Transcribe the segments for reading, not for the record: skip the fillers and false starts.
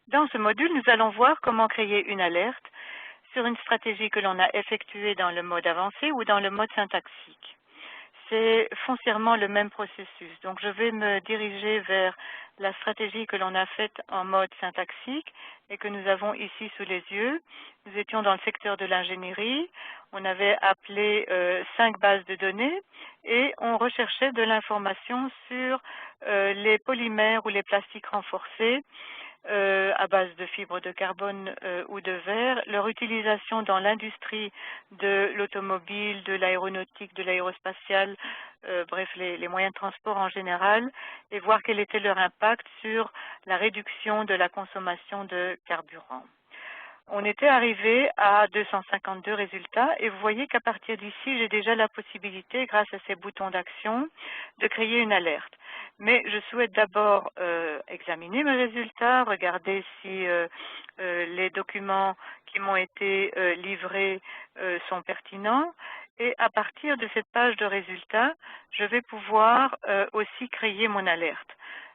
Dans ce module, nous allons voir comment créer une alerte sur une stratégie que l'on a effectuée dans le mode avancé ou dans le mode syntaxique. C'est foncièrement le même processus. Donc je vais me diriger vers la stratégie que l'on a faite en mode syntaxique et que nous avons ici sous les yeux. Nous étions dans le secteur de l'ingénierie, on avait appelé 5 bases de données et on recherchait de l'information sur les polymères ou les plastiques renforcés à base de fibres de carbone ou de verre, leur utilisation dans l'industrie de l'automobile, de l'aéronautique, de l'aérospatiale, bref, les moyens de transport en général, et voir quel était leur impact sur la réduction de la consommation de carburant. On était arrivé à 252 résultats et vous voyez qu'à partir d'ici, j'ai déjà la possibilité, grâce à ces boutons d'action, de créer une alerte. Mais je souhaite d'abord examiner mes résultats, regarder si les documents qui m'ont été livrés sont pertinents. Et à partir de cette page de résultats, je vais pouvoir aussi créer mon alerte.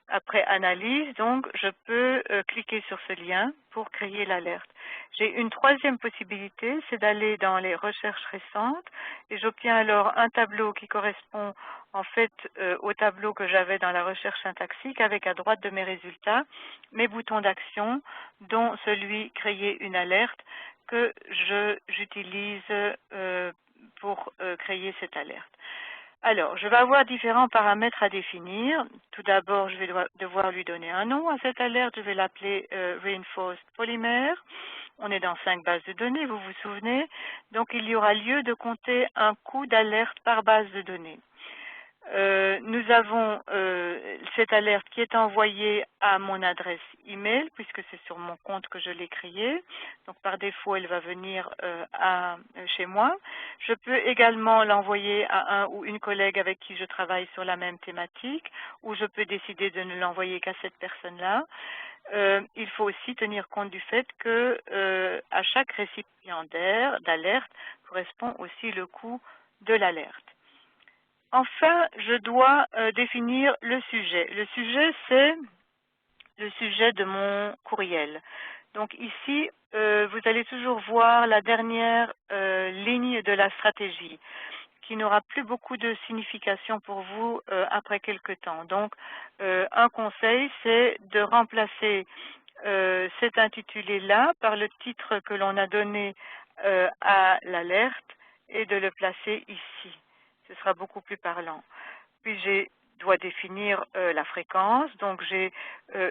Après analyse, donc, je peux cliquer sur ce lien pour créer l'alerte. J'ai une troisième possibilité, c'est d'aller dans les recherches récentes et j'obtiens alors un tableau qui correspond en fait au tableau que j'avais dans la recherche syntaxique avec à droite de mes résultats mes boutons d'action, dont celui créer une alerte que j'utilise pour créer cette alerte. Alors, je vais avoir différents paramètres à définir. Tout d'abord, je vais devoir lui donner un nom à cette alerte. Je vais l'appeler Reinforced Polymer. On est dans 5 bases de données, vous vous souvenez. Donc, il y aura lieu de compter un coût d'alerte par base de données. Nous avons cette alerte qui est envoyée à mon adresse email puisque c'est sur mon compte que je l'ai créée. Donc par défaut, elle va venir chez moi. Je peux également l'envoyer à un ou une collègue avec qui je travaille sur la même thématique ou je peux décider de ne l'envoyer qu'à cette personne-là. Il faut aussi tenir compte du fait que à chaque récipiendaire d'alerte correspond aussi le coût de l'alerte. Enfin, je dois définir le sujet. Le sujet, c'est le sujet de mon courriel. Donc ici, vous allez toujours voir la dernière ligne de la stratégie qui n'aura plus beaucoup de signification pour vous après quelque temps. Donc, un conseil, c'est de remplacer cet intitulé-là par le titre que l'on a donné à l'alerte et de le placer ici. Ce sera beaucoup plus parlant. Puis je dois définir la fréquence, donc j'ai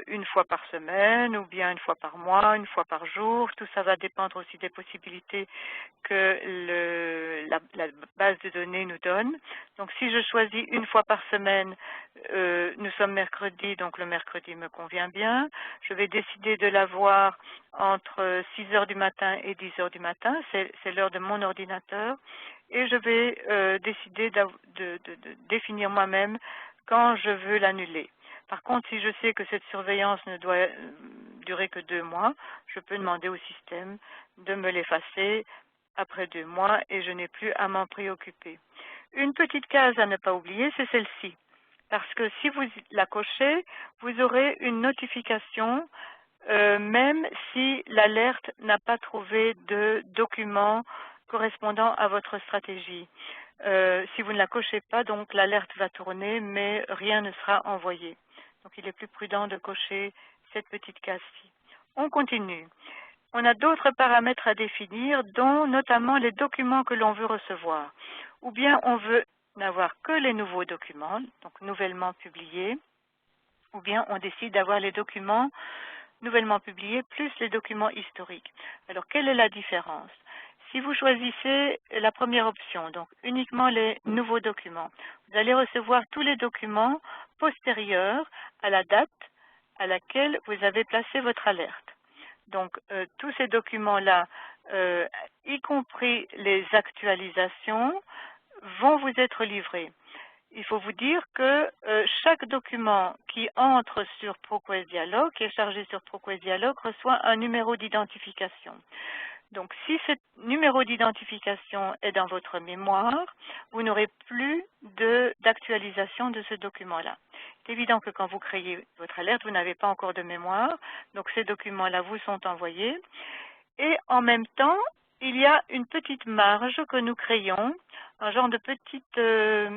une fois par semaine ou bien une fois par mois, une fois par jour. Tout ça va dépendre aussi des possibilités que la base de données nous donne. Donc si je choisis une fois par semaine, nous sommes mercredi, donc le mercredi me convient bien. Je vais décider de l'avoir entre 6 heures du matin et 10 heures du matin, c'est l'heure de mon ordinateur. Et je vais décider de définir moi-même quand je veux l'annuler. Par contre, si je sais que cette surveillance ne doit durer que 2 mois, je peux demander au système de me l'effacer après 2 mois et je n'ai plus à m'en préoccuper. Une petite case à ne pas oublier, c'est celle-ci. Parce que si vous la cochez, vous aurez une notification même si l'alerte n'a pas trouvé de document correspondant à votre stratégie. Si vous ne la cochez pas, donc l'alerte va tourner, mais rien ne sera envoyé. Donc il est plus prudent de cocher cette petite case-ci. On continue. On a d'autres paramètres à définir, dont notamment les documents que l'on veut recevoir. Ou bien on veut n'avoir que les nouveaux documents, donc nouvellement publiés, ou bien on décide d'avoir les documents nouvellement publiés plus les documents historiques. Alors, quelle est la différence? Si vous choisissez la première option, donc uniquement les nouveaux documents, vous allez recevoir tous les documents postérieurs à la date à laquelle vous avez placé votre alerte. Donc, tous ces documents-là, y compris les actualisations, vont vous être livrés. Il faut vous dire que chaque document qui entre sur ProQuest Dialog, qui est chargé sur ProQuest Dialog, reçoit un numéro d'identification. Donc, si ce numéro d'identification est dans votre mémoire, vous n'aurez plus d'actualisation de ce document-là. C'est évident que quand vous créez votre alerte, vous n'avez pas encore de mémoire, donc ces documents-là vous sont envoyés. Et en même temps, il y a une petite marge que nous créons, un genre de petite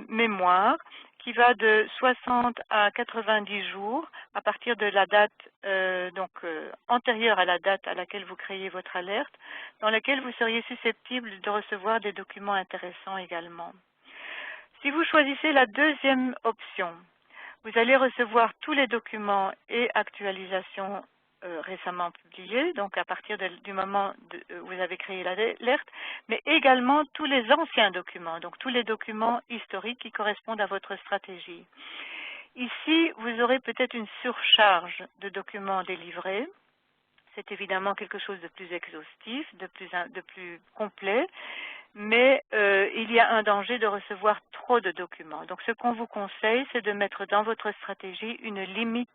mémoire qui va de 60 à 90 jours à partir de la date antérieure à la date à laquelle vous créez votre alerte, dans laquelle vous seriez susceptible de recevoir des documents intéressants également. Si vous choisissez la deuxième option, vous allez recevoir tous les documents et actualisations récemment publiés, donc à partir du moment où vous avez créé l'alerte, mais également tous les anciens documents, donc tous les documents historiques qui correspondent à votre stratégie. Ici, vous aurez peut-être une surcharge de documents délivrés. C'est évidemment quelque chose de plus exhaustif, de plus complet, mais il y a un danger de recevoir trop de documents. Donc ce qu'on vous conseille, c'est de mettre dans votre stratégie une limite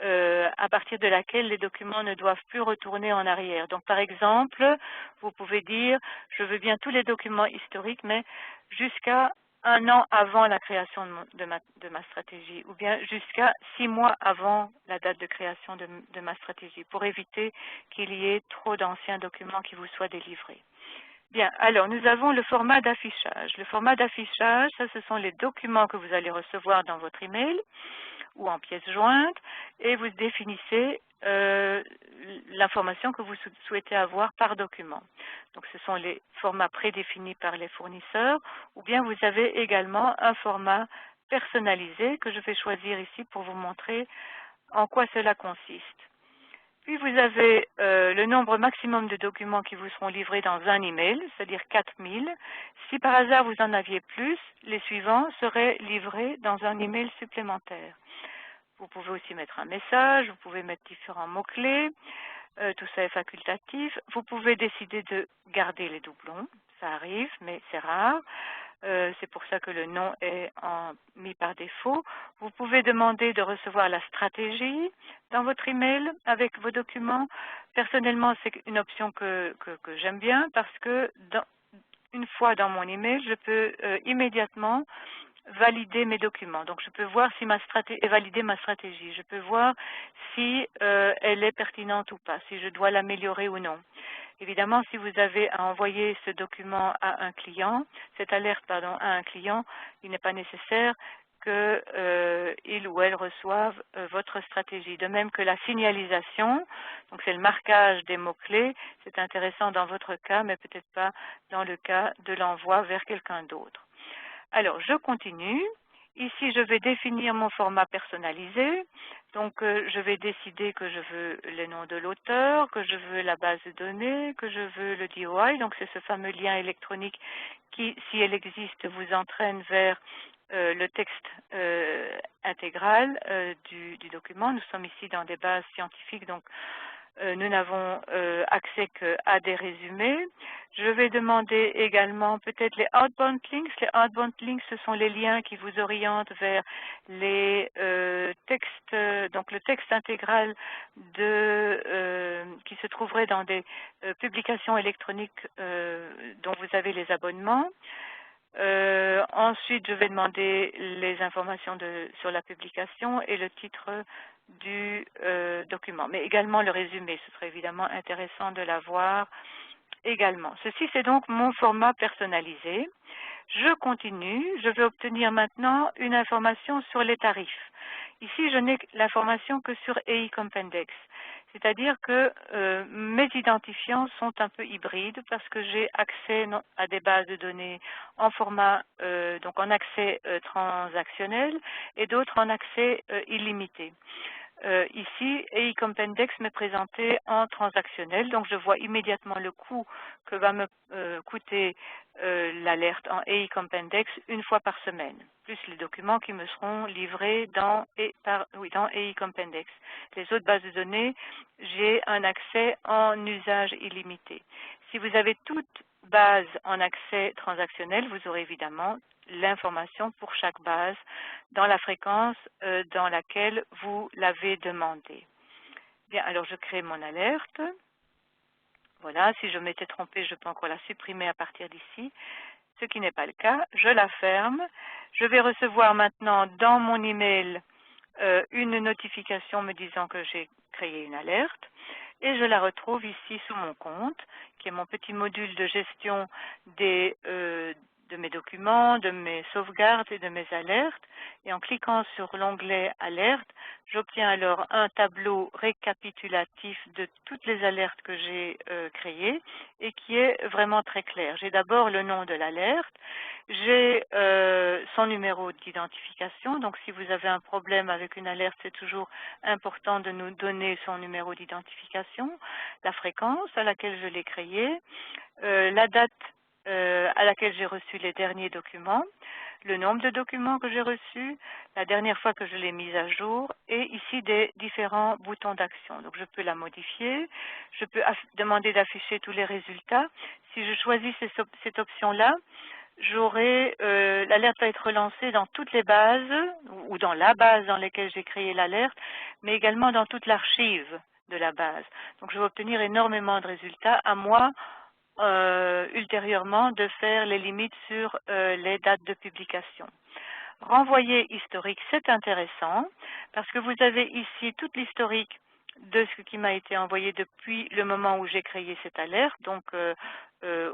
à partir de laquelle les documents ne doivent plus retourner en arrière. Donc par exemple, vous pouvez dire, je veux bien tous les documents historiques, mais jusqu'à 1 an avant la création de ma stratégie, ou bien jusqu'à 6 mois avant la date de création de ma stratégie, pour éviter qu'il y ait trop d'anciens documents qui vous soient délivrés. Bien, alors nous avons le format d'affichage. Le format d'affichage, ça ce sont les documents que vous allez recevoir dans votre email ou en pièce jointe, et vous définissez l'information que vous souhaitez avoir par document. Donc ce sont les formats prédéfinis par les fournisseurs, ou bien vous avez également un format personnalisé que je vais choisir ici pour vous montrer en quoi cela consiste. Puis vous avez le nombre maximum de documents qui vous seront livrés dans un email, c'est-à-dire 4000. Si par hasard vous en aviez plus, les suivants seraient livrés dans un email supplémentaire. Vous pouvez aussi mettre un message, vous pouvez mettre différents mots-clés, tout ça est facultatif. Vous pouvez décider de garder les doublons, ça arrive, mais c'est rare. C'est pour ça que le nom est mis par défaut. Vous pouvez demander de recevoir la stratégie dans votre email avec vos documents. Personnellement, c'est une option que j'aime bien parce que une fois dans mon email, je peux immédiatement valider mes documents. Donc, je peux voir si valider ma stratégie. Je peux voir si elle est pertinente ou pas, si je dois l'améliorer ou non. Évidemment, si vous avez à envoyer ce document à un client, cette alerte, pardon, à un client, il n'est pas nécessaire qu'il ou elle reçoive votre stratégie. De même que la signalisation, donc c'est le marquage des mots-clés, c'est intéressant dans votre cas, mais peut-être pas dans le cas de l'envoi vers quelqu'un d'autre. Alors, je continue. Ici, je vais définir mon format personnalisé. Donc, je vais décider que je veux le nom de l'auteur, que je veux la base de données, que je veux le DOI. Donc, c'est ce fameux lien électronique qui, si elle existe, vous entraîne vers le texte intégral du document. Nous sommes ici dans des bases scientifiques, donc nous n'avons accès qu'à des résumés. Je vais demander également peut-être les outbound links. Les outbound links, ce sont les liens qui vous orientent vers les textes, donc le texte intégral qui se trouverait dans des publications électroniques dont vous avez les abonnements. Ensuite, je vais demander les informations sur la publication et le titre du document, mais également le résumé. Ce serait évidemment intéressant de l'avoir également. Ceci, c'est donc mon format personnalisé. Je continue. Je vais obtenir maintenant une information sur les tarifs. Ici, je n'ai l'information que sur EICompendex. C'est-à-dire que mes identifiants sont un peu hybrides parce que j'ai accès à des bases de données en format, donc en accès transactionnel et d'autres en accès illimité. Ici, EICompendex m'est présenté en transactionnel, donc je vois immédiatement le coût que va me coûter l'alerte en EICompendex une fois par semaine, plus les documents qui me seront livrés dans EICompendex. Les autres bases de données, j'ai un accès en usage illimité. Si vous avez toute base en accès transactionnel, vous aurez évidemment l'information pour chaque base dans la fréquence dans laquelle vous l'avez demandé. Bien, alors je crée mon alerte. Voilà, si je m'étais trompée, je peux encore la supprimer à partir d'ici, ce qui n'est pas le cas. Je la ferme. Je vais recevoir maintenant dans mon email une notification me disant que j'ai créé une alerte et je la retrouve ici sous mon compte, qui est mon petit module de gestion de mes documents, de mes sauvegardes et de mes alertes. Et en cliquant sur l'onglet Alerte, j'obtiens alors un tableau récapitulatif de toutes les alertes que j'ai créées et qui est vraiment très clair. J'ai d'abord le nom de l'alerte, j'ai son numéro d'identification, donc si vous avez un problème avec une alerte, c'est toujours important de nous donner son numéro d'identification, la fréquence à laquelle je l'ai créé, la date à laquelle j'ai reçu les derniers documents, le nombre de documents que j'ai reçus, la dernière fois que je l'ai mise à jour, et ici des différents boutons d'action. Donc je peux la modifier, je peux demander d'afficher tous les résultats. Si je choisis cette option-là, l'alerte va être relancée dans toutes les bases, ou dans la base dans laquelle j'ai créé l'alerte, mais également dans toute l'archive de la base. Donc je vais obtenir énormément de résultats, à moi ultérieurement de faire les limites sur les dates de publication. Renvoyer historique, c'est intéressant parce que vous avez ici tout l'historique de ce qui m'a été envoyé depuis le moment où j'ai créé cette alerte, donc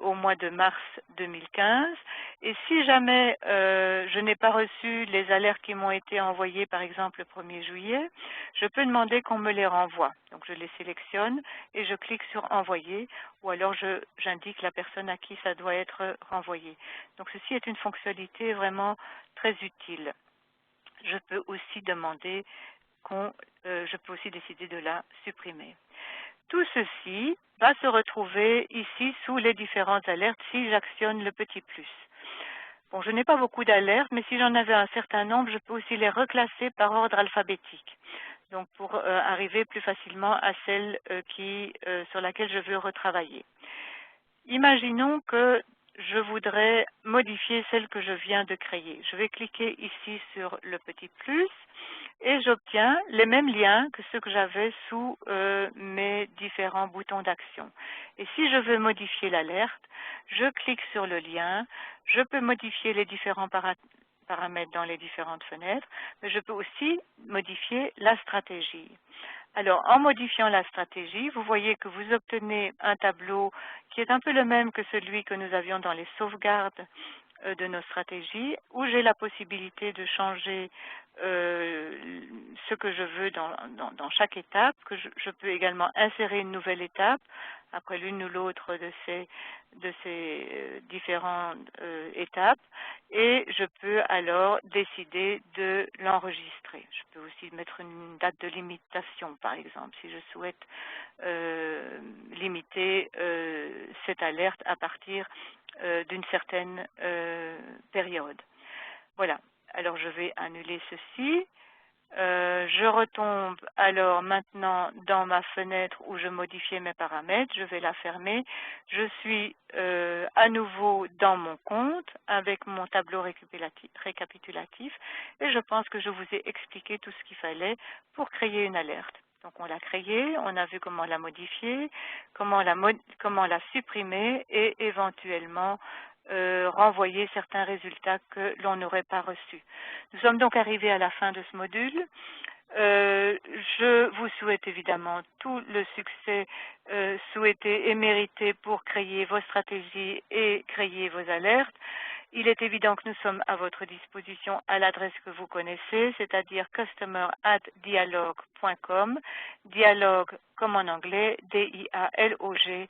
au mois de mars 2015. Et si jamais je n'ai pas reçu les alertes qui m'ont été envoyées, par exemple le 1er juillet, je peux demander qu'on me les renvoie. Donc je les sélectionne et je clique sur envoyer, ou alors j'indique la personne à qui ça doit être renvoyé. Donc ceci est une fonctionnalité vraiment très utile. Je peux aussi demander je peux aussi décider de la supprimer. Tout ceci va se retrouver ici sous les différentes alertes si j'actionne le petit plus. Bon, je n'ai pas beaucoup d'alertes, mais si j'en avais un certain nombre, je peux aussi les reclasser par ordre alphabétique. Donc pour arriver plus facilement à celle sur laquelle je veux retravailler. Imaginons que je voudrais modifier celle que je viens de créer. Je vais cliquer ici sur le petit plus et j'obtiens les mêmes liens que ceux que j'avais sous mes différents boutons d'action. Et si je veux modifier l'alerte, je clique sur le lien, je peux modifier les différents paramètres dans les différentes fenêtres, mais je peux aussi modifier la stratégie. Alors, en modifiant la stratégie, vous voyez que vous obtenez un tableau qui est un peu le même que celui que nous avions dans les sauvegardes de nos stratégies, où j'ai la possibilité de changer ce que je veux dans chaque étape, que je peux également insérer une nouvelle étape après l'une ou l'autre de ces différentes étapes, et je peux alors décider de l'enregistrer. Je peux aussi mettre une date de limitation, par exemple, si je souhaite limiter cette alerte à partir d'une certaine période. Voilà, alors je vais annuler ceci. Je retombe alors maintenant dans ma fenêtre où je modifiais mes paramètres, je vais la fermer. Je suis à nouveau dans mon compte avec mon tableau récapitulatif et je pense que je vous ai expliqué tout ce qu'il fallait pour créer une alerte. Donc on l'a créée, on a vu comment la modifier, comment la supprimer et éventuellement renvoyer certains résultats que l'on n'aurait pas reçus. Nous sommes donc arrivés à la fin de ce module. Je vous souhaite évidemment tout le succès souhaité et mérité pour créer vos stratégies et créer vos alertes. Il est évident que nous sommes à votre disposition à l'adresse que vous connaissez, c'est-à-dire customer@dialog.com, dialogue comme en anglais, dialog.com.